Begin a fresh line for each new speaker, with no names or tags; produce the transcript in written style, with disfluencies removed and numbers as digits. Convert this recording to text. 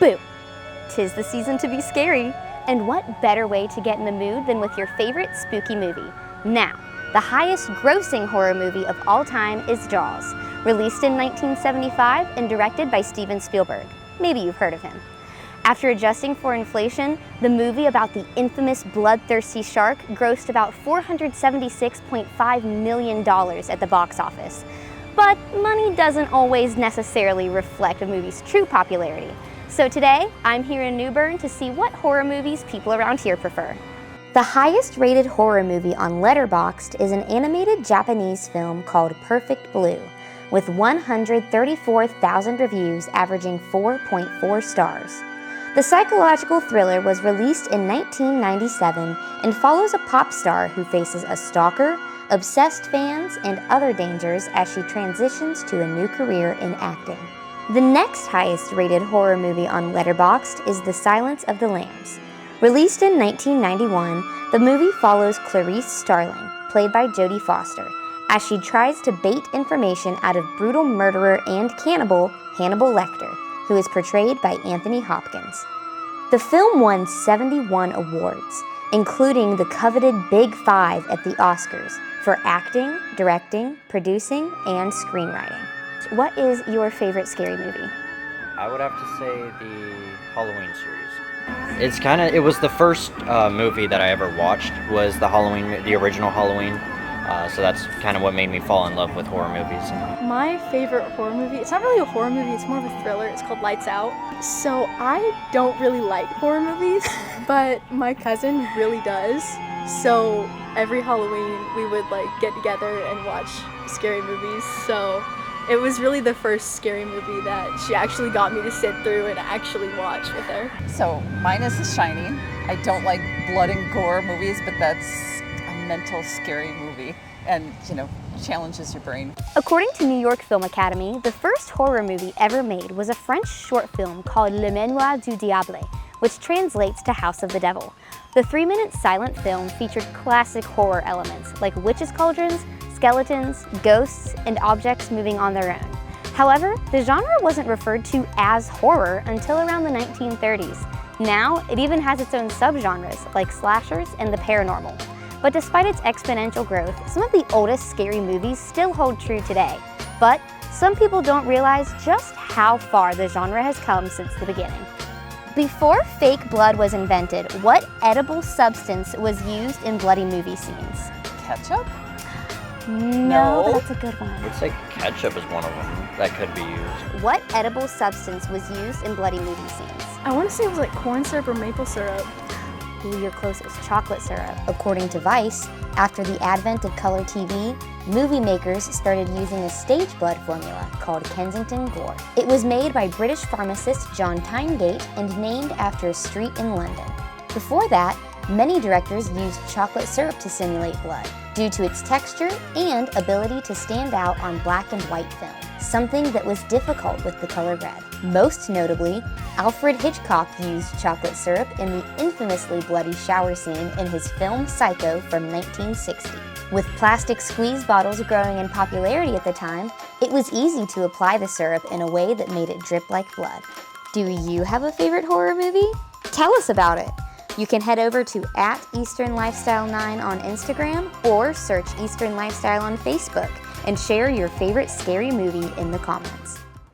Boo! 'Tis the season to be scary. And what better way to get in the mood than with your favorite spooky movie? Now, the highest grossing horror movie of all time is Jaws, released in 1975 and directed by Steven Spielberg. Maybe you've heard of him. After adjusting for inflation, the movie about the infamous bloodthirsty shark grossed about $476.5 million at the box office. But money doesn't always necessarily reflect a movie's true popularity. So today, I'm here in New Bern to see what horror movies people around here prefer. The highest rated horror movie on Letterboxd is an animated Japanese film called Perfect Blue, with 134,000 reviews averaging 4.4 stars. The psychological thriller was released in 1997 and follows a pop star who faces a stalker, obsessed fans, and other dangers as she transitions to a new career in acting. The next highest rated horror movie on Letterboxd is The Silence of the Lambs. Released in 1991, the movie follows Clarice Starling, played by Jodie Foster, as she tries to bait information out of brutal murderer and cannibal Hannibal Lecter, who is portrayed by Anthony Hopkins. The film won 71 awards, including the coveted Big Five at the Oscars for acting, directing, producing, and screenwriting. What is your favorite scary movie?
I would have to say the Halloween series. It was the first movie that I ever watched was the original Halloween. So that's kind of what made me fall in love with horror movies.
My favorite horror movie, it's not really a horror movie, it's more of a thriller. It's called Lights Out. So I don't really like horror movies, but my cousin really does. So every Halloween we would get together and watch scary movies. So it was really the first scary movie that she actually got me to sit through and actually watch with her.
So mine is The Shining. I don't like blood and gore movies, but that's a mental scary movie and, challenges your brain.
According to New York Film Academy, the first horror movie ever made was a French short film called Le Manoir du Diable, which translates to House of the Devil. The 3-minute silent film featured classic horror elements like witches' cauldrons, skeletons, ghosts, and objects moving on their own. However, the genre wasn't referred to as horror until around the 1930s. Now, it even has its own subgenres like slashers and the paranormal. But despite its exponential growth, some of the oldest scary movies still hold true today. But some people don't realize just how far the genre has come since the beginning. Before fake blood was invented, what edible substance was used in bloody movie scenes?
Ketchup?
No, but that's a good one.
Looks like ketchup is one of them that could be used.
What edible substance was used in bloody movie scenes?
I want to say it was corn syrup or maple syrup.
Ooh, you're close, it was chocolate syrup. According to Vice, after the advent of color TV, movie makers started using a stage blood formula called Kensington Gore. It was made by British pharmacist John Tyngate and named after a street in London. Before that, many directors used chocolate syrup to simulate blood due to its texture and ability to stand out on black and white film, something that was difficult with the color red. Most notably, Alfred Hitchcock used chocolate syrup in the infamously bloody shower scene in his film Psycho from 1960. With plastic squeeze bottles growing in popularity at the time, it was easy to apply the syrup in a way that made it drip like blood. Do you have a favorite horror movie? Tell us about it! You can head over to @EasternLifestyle9 on Instagram or search Eastern Lifestyle on Facebook and share your favorite scary movie in the comments.